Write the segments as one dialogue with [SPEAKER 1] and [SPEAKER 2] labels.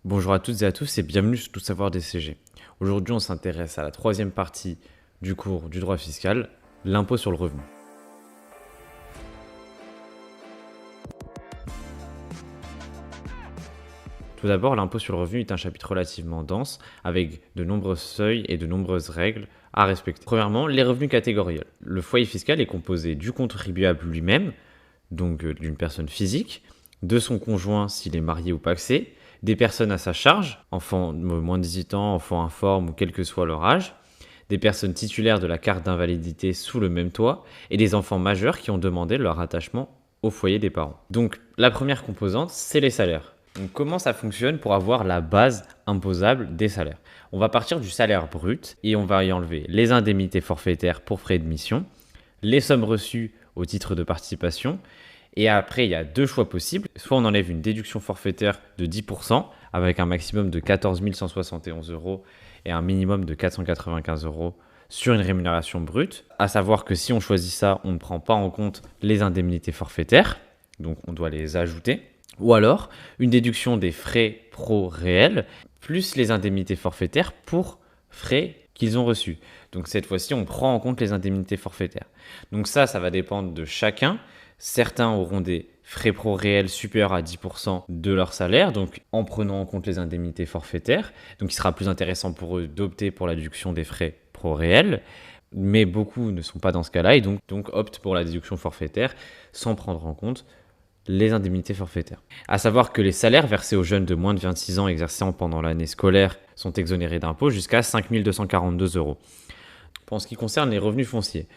[SPEAKER 1] Bonjour à toutes et à tous et bienvenue sur Tout savoir DCG. Aujourd'hui, on s'intéresse à la troisième partie du cours du droit fiscal, l'impôt sur le revenu. Tout d'abord, l'impôt sur le revenu est un chapitre relativement dense avec de nombreux seuils et de nombreuses règles à respecter. Premièrement, les revenus catégoriels. Le foyer fiscal est composé du contribuable lui-même, donc d'une personne physique, de son conjoint s'il est marié ou pacsé, des personnes à sa charge, enfants de moins de 18 ans, enfants informes ou quel que soit leur âge, des personnes titulaires de la carte d'invalidité sous le même toit et des enfants majeurs qui ont demandé leur attachement au foyer des parents. Donc la première composante, c'est les salaires. Donc, comment ça fonctionne pour avoir la base imposable des salaires? On va partir du salaire brut et on va y enlever les indemnités forfaitaires pour frais de mission, les sommes reçues au titre de participation. Et après, il y a deux choix possibles. Soit on enlève une déduction forfaitaire de 10% avec un maximum de 14 171 euros et un minimum de 495 euros sur une rémunération brute. À savoir que si on choisit ça, on ne prend pas en compte les indemnités forfaitaires, donc on doit les ajouter. Ou alors une déduction des frais pro réels plus les indemnités forfaitaires pour frais qu'ils ont reçus. Donc cette fois-ci, on prend en compte les indemnités forfaitaires. Donc ça va dépendre de chacun. Certains auront des frais pro réels supérieurs à 10% de leur salaire, donc en prenant en compte les indemnités forfaitaires. Donc il sera plus intéressant pour eux d'opter pour la déduction des frais pro réels. Mais beaucoup ne sont pas dans ce cas-là et donc optent pour la déduction forfaitaire sans prendre en compte les indemnités forfaitaires. À savoir que les salaires versés aux jeunes de moins de 26 ans exerçant pendant l'année scolaire sont exonérés d'impôts jusqu'à 5 242 euros. Pour ce qui concerne les revenus fonciers,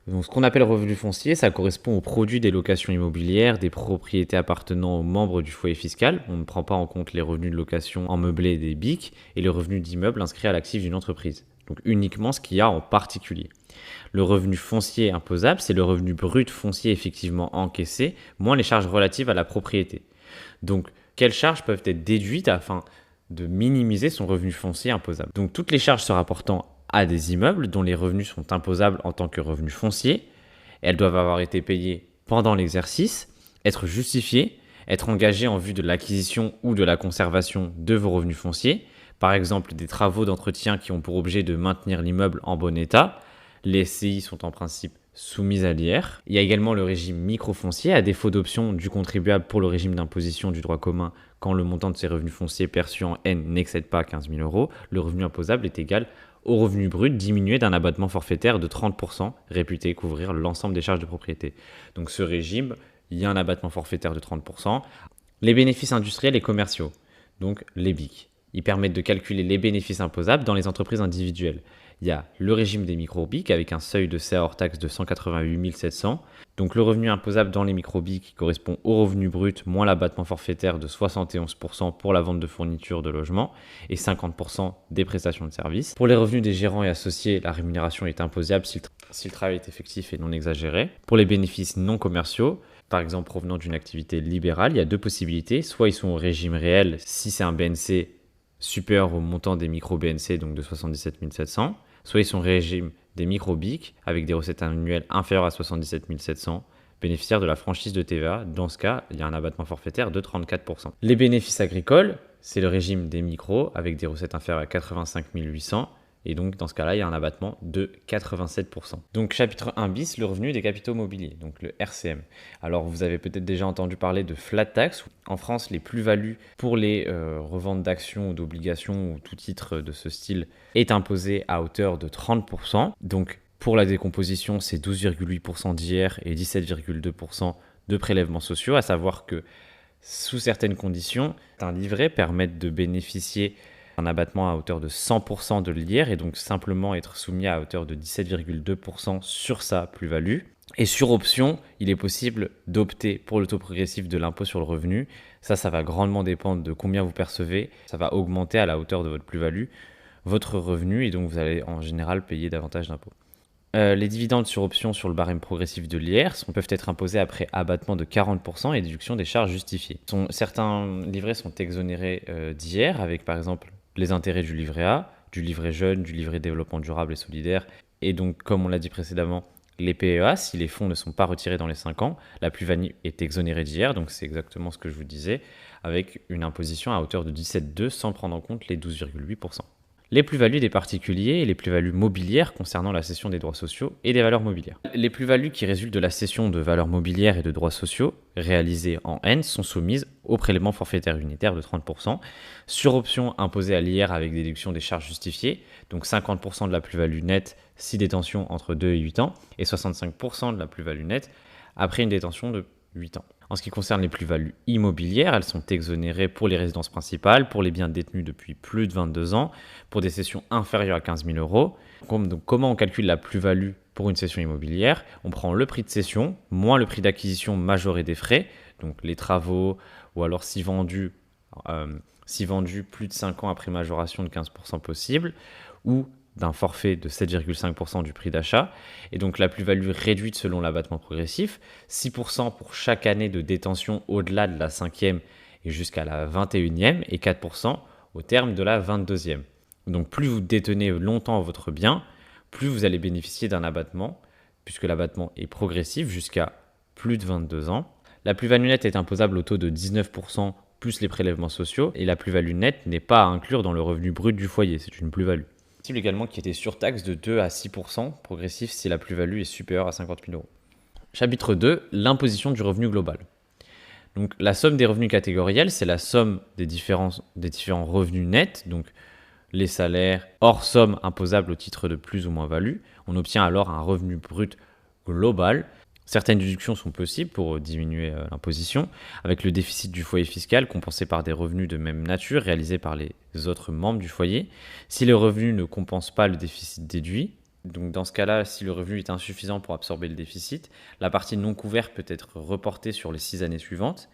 [SPEAKER 1] donc, ce qu'on appelle revenu foncier, ça correspond au produit des locations immobilières, des propriétés appartenant aux membres du foyer fiscal. On ne prend pas en compte les revenus de location en meublé des BIC et les revenus d'immeubles inscrits à l'actif d'une entreprise. Donc uniquement ce qu'il y a en particulier. Le revenu foncier imposable, c'est le revenu brut foncier effectivement encaissé, moins les charges relatives à la propriété. Donc, quelles charges peuvent être déduites afin de minimiser son revenu foncier imposable? Donc, toutes les charges se rapportant à des immeubles dont les revenus sont imposables en tant que revenus fonciers. Elles doivent avoir été payées pendant l'exercice, être justifiées, être engagées en vue de l'acquisition ou de la conservation de vos revenus fonciers. Par exemple, des travaux d'entretien qui ont pour objet de maintenir l'immeuble en bon état. Les SCI sont en principe soumises à l'IR. Il y a également le régime microfoncier, à défaut d'option du contribuable pour le régime d'imposition du droit commun quand le montant de ses revenus fonciers perçus en N n'excède pas 15 000 euros. Le revenu imposable est égal au revenu brut diminué d'un abattement forfaitaire de 30%, réputé couvrir l'ensemble des charges de propriété. Donc ce régime, il y a un abattement forfaitaire de 30%. Les bénéfices industriels et commerciaux, donc les BIC, ils permettent de calculer les bénéfices imposables dans les entreprises individuelles. Il y a le régime des micro-BIC avec un seuil de CA hors taxe de 188 700. Donc le revenu imposable dans les micro-BIC correspond au revenu brut moins l'abattement forfaitaire de 71% pour la vente de fournitures de logement et 50% des prestations de services. Pour les revenus des gérants et associés, la rémunération est imposable si le travail est effectif et non exagéré. Pour les bénéfices non commerciaux, par exemple provenant d'une activité libérale, il y a deux possibilités. Soit ils sont au régime réel si c'est un BNC supérieur au montant des micro-BNC, donc de 77 700. Soit ils sont au régime des micro-BIC avec des recettes annuelles inférieures à 77 700, bénéficiaires de la franchise de TVA. Dans ce cas, il y a un abattement forfaitaire de 34%. Les bénéfices agricoles, c'est le régime des micros avec des recettes inférieures à 85 800. Et donc, dans ce cas-là, il y a un abattement de 87%. Donc, chapitre 1 bis, le revenu des capitaux mobiliers, donc le RCM. Alors, vous avez peut-être déjà entendu parler de flat tax. En France, les plus-values pour les reventes d'actions ou d'obligations ou tout titre de ce style est imposé à hauteur de 30%. Donc, pour la décomposition, c'est 12,8% d'IR et 17,2% de prélèvements sociaux, à savoir que sous certaines conditions, un livret permet de bénéficier un abattement à hauteur de 100% de l'IR et donc simplement être soumis à hauteur de 17,2% sur sa plus-value. Et sur option, il est possible d'opter pour le taux progressif de l'impôt sur le revenu. Ça va grandement dépendre de combien vous percevez. Ça va augmenter à la hauteur de votre plus-value votre revenu et donc vous allez en général payer davantage d'impôts. Les dividendes sur option sur le barème progressif de l'IR peuvent être imposés après abattement de 40% et déduction des charges justifiées. Certains livrets sont exonérés d'IR avec par exemple les intérêts du livret A, du livret jeune, du livret développement durable et solidaire, et donc comme on l'a dit précédemment, Les PEA, si les fonds ne sont pas retirés dans les 5 ans, la plus-value est exonérée d'IR, donc c'est exactement ce que je vous disais, avec une imposition à hauteur de 17,2 sans prendre en compte les 12,8%. Les plus-values des particuliers et les plus-values mobilières concernant la cession des droits sociaux et des valeurs mobilières. Les plus-values qui résultent de la cession de valeurs mobilières et de droits sociaux réalisées en N sont soumises au prélèvement forfaitaire unitaire de 30%, sur option imposée à l'IR avec déduction des charges justifiées, donc 50% de la plus-value nette si détention entre 2 et 8 ans, et 65% de la plus-value nette après une détention de 8 ans. En ce qui concerne les plus-values immobilières, elles sont exonérées pour les résidences principales, pour les biens détenus depuis plus de 22 ans, pour des cessions inférieures à 15 000 euros. Donc, comment on calcule la plus-value pour une cession immobilière? On prend le prix de cession moins le prix d'acquisition majoré des frais, donc les travaux, ou alors si vendu plus de 5 ans après majoration de 15% possible, ou d'un forfait de 7,5% du prix d'achat, et donc la plus-value réduite selon l'abattement progressif, 6% pour chaque année de détention au-delà de la 5e et jusqu'à la 21e, et 4% au terme de la 22e. Donc plus vous détenez longtemps votre bien, plus vous allez bénéficier d'un abattement, puisque l'abattement est progressif jusqu'à plus de 22 ans. La plus-value nette est imposable au taux de 19% plus les prélèvements sociaux, et la plus-value nette n'est pas à inclure dans le revenu brut du foyer, c'est une plus-value. Possible également qui était surtaxe de 2 à 6% progressif si la plus-value est supérieure à 50 000 euros. Chapitre 2, l'imposition du revenu global. Donc la somme des revenus catégoriels, c'est la somme des différents revenus nets, donc les salaires hors somme imposable au titre de plus ou moins value. On obtient alors un revenu brut global. Certaines déductions sont possibles pour diminuer l'imposition, avec le déficit du foyer fiscal compensé par des revenus de même nature réalisés par les autres membres du foyer. Si le revenu ne compense pas le déficit déduit, donc dans ce cas-là, si le revenu est insuffisant pour absorber le déficit, la partie non couverte peut être reportée sur les 6 années suivantes.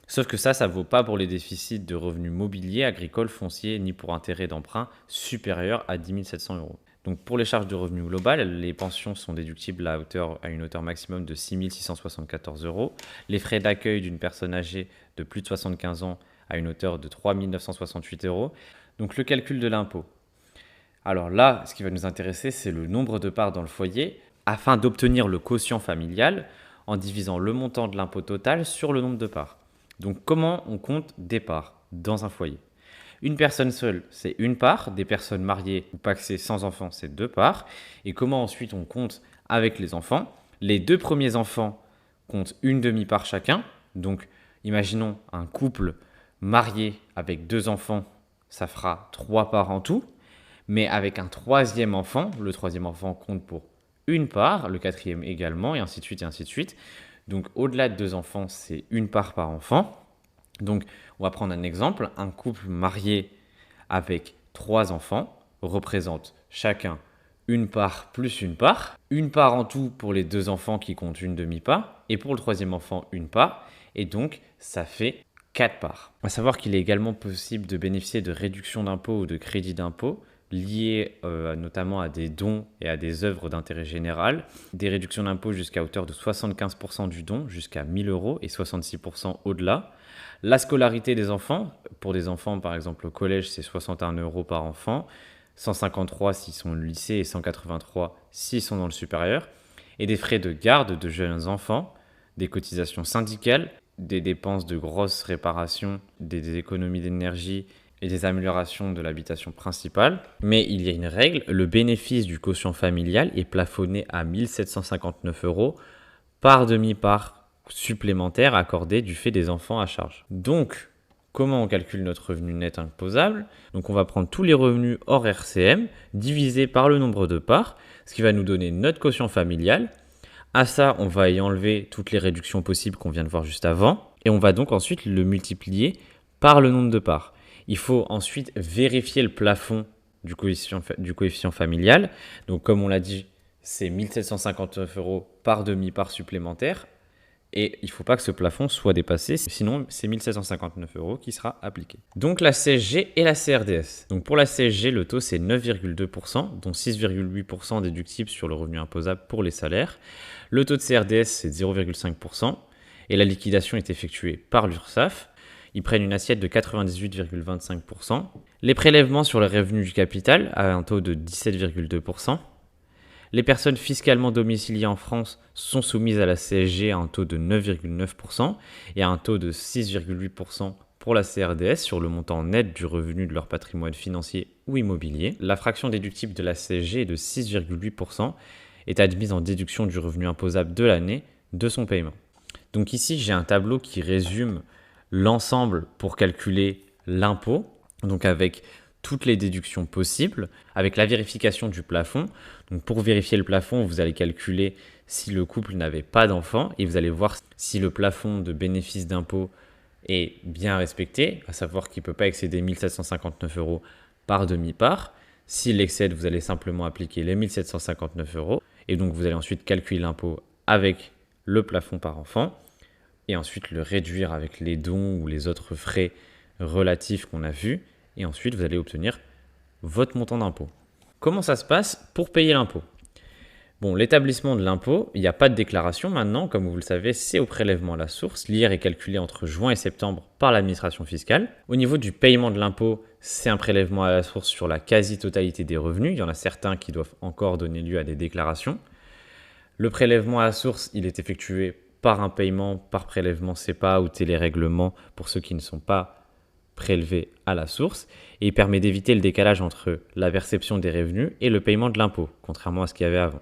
[SPEAKER 1] Sauf que ça ne vaut pas pour les déficits de revenus mobiliers, agricoles, fonciers, ni pour intérêts d'emprunt supérieurs à 10 700 euros. Donc pour les charges de revenu global, les pensions sont déductibles à une hauteur maximum de 6 674 euros. Les frais d'accueil d'une personne âgée de plus de 75 ans à une hauteur de 3 968 euros. Donc le calcul de l'impôt. Alors là, ce qui va nous intéresser, c'est le nombre de parts dans le foyer afin d'obtenir le quotient familial en divisant le montant de l'impôt total sur le nombre de parts. Donc comment on compte des parts dans un foyer? Une personne seule, c'est une part. Des personnes mariées ou pacsées sans enfants, c'est 2 parts. Et comment ensuite on compte avec les enfants? Les 2 premiers enfants comptent une demi-part chacun. Donc, imaginons un couple marié avec 2 enfants, ça fera 3 parts en tout. Mais avec un 3e enfant, le 3e enfant compte pour une part, le 4e également, et ainsi de suite, et ainsi de suite. Donc, au-delà de 2 enfants, c'est une part par enfant. Donc, on va prendre un exemple. Un couple marié avec 3 enfants représente chacun une part plus une part. Une part en tout pour les 2 enfants qui comptent une demi-part. Et pour le 3e enfant, une part. Et donc, ça fait 4 parts. À savoir qu'il est également possible de bénéficier de réductions d'impôt ou de crédits d'impôt liées notamment à des dons et à des œuvres d'intérêt général. Des réductions d'impôt jusqu'à hauteur de 75% du don, jusqu'à 1 000 euros et 66% au-delà. La scolarité des enfants, pour des enfants par exemple au collège, c'est 61 euros par enfant, 153 s'ils sont au lycée et 183 s'ils sont dans le supérieur. Et des frais de garde de jeunes enfants, des cotisations syndicales, des dépenses de grosses réparations, des économies d'énergie et des améliorations de l'habitation principale. Mais il y a une règle, le bénéfice du quotient familial est plafonné à 1 759 euros par demi-part supplémentaire accordée du fait des enfants à charge. Donc, comment on calcule notre revenu net imposable? Donc, on va prendre tous les revenus hors RCM divisé par le nombre de parts, ce qui va nous donner notre quotient familial. À ça, on va y enlever toutes les réductions possibles qu'on vient de voir juste avant, et on va donc ensuite le multiplier par le nombre de parts. Il faut ensuite vérifier le plafond du coefficient familial. Donc, comme on l'a dit, c'est 1 759 euros par demi-part supplémentaire. Et il ne faut pas que ce plafond soit dépassé, sinon c'est 1 759 euros qui sera appliqué. Donc la CSG et la CRDS. Donc pour la CSG, le taux c'est 9,2%, dont 6,8% déductible sur le revenu imposable pour les salaires. Le taux de CRDS c'est 0,5% et la liquidation est effectuée par l'URSSAF. Ils prennent une assiette de 98,25%. Les prélèvements sur le revenu du capital à un taux de 17,2%. Les personnes fiscalement domiciliées en France sont soumises à la CSG à un taux de 9,9% et à un taux de 6,8% pour la CRDS sur le montant net du revenu de leur patrimoine financier ou immobilier. La fraction déductible de la CSG est de 6,8% est admise en déduction du revenu imposable de l'année de son paiement. Donc ici, j'ai un tableau qui résume l'ensemble pour calculer l'impôt, donc avec toutes les déductions possibles, avec la vérification du plafond. Donc pour vérifier le plafond, vous allez calculer si le couple n'avait pas d'enfant et vous allez voir si le plafond de bénéfice d'impôt est bien respecté, à savoir qu'il ne peut pas excéder 1 759 € par demi-part. S'il excède, vous allez simplement appliquer les 1 759 € et donc vous allez ensuite calculer l'impôt avec le plafond par enfant et ensuite le réduire avec les dons ou les autres frais relatifs qu'on a vus et ensuite vous allez obtenir votre montant d'impôt. Comment ça se passe pour payer l'impôt ? Bon, l'établissement de l'impôt, il n'y a pas de déclaration maintenant, comme vous le savez, c'est au prélèvement à la source. L'IR est calculé entre juin et septembre par l'administration fiscale. Au niveau du paiement de l'impôt, c'est un prélèvement à la source sur la quasi-totalité des revenus. Il y en a certains qui doivent encore donner lieu à des déclarations. Le prélèvement à la source, il est effectué par un paiement, par prélèvement CEPA ou télérèglement pour ceux qui ne sont pas prélevés à la source et il permet d'éviter le décalage entre la perception des revenus et le paiement de l'impôt, contrairement à ce qu'il y avait avant.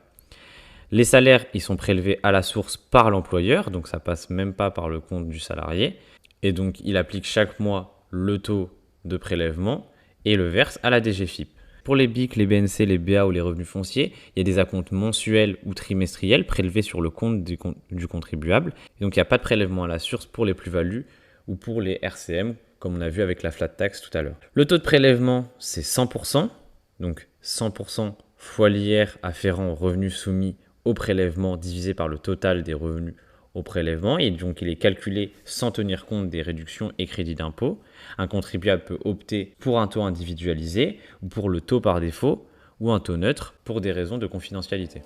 [SPEAKER 1] Les salaires, ils sont prélevés à la source par l'employeur, donc ça passe même pas par le compte du salarié. Et donc, il applique chaque mois le taux de prélèvement et le verse à la DGFiP. Pour les BIC, les BNC, les BA ou les revenus fonciers, il y a des acomptes mensuels ou trimestriels prélevés sur le compte du contribuable. Et donc, il n'y a pas de prélèvement à la source pour les plus-values ou pour les RCM, comme on a vu avec la flat tax tout à l'heure. Le taux de prélèvement, c'est 100%, donc 100% fois l'IR afférent aux revenus soumis au prélèvement divisé par le total des revenus au prélèvement, et donc il est calculé sans tenir compte des réductions et crédits d'impôt. Un contribuable peut opter pour un taux individualisé ou pour le taux par défaut ou un taux neutre pour des raisons de confidentialité.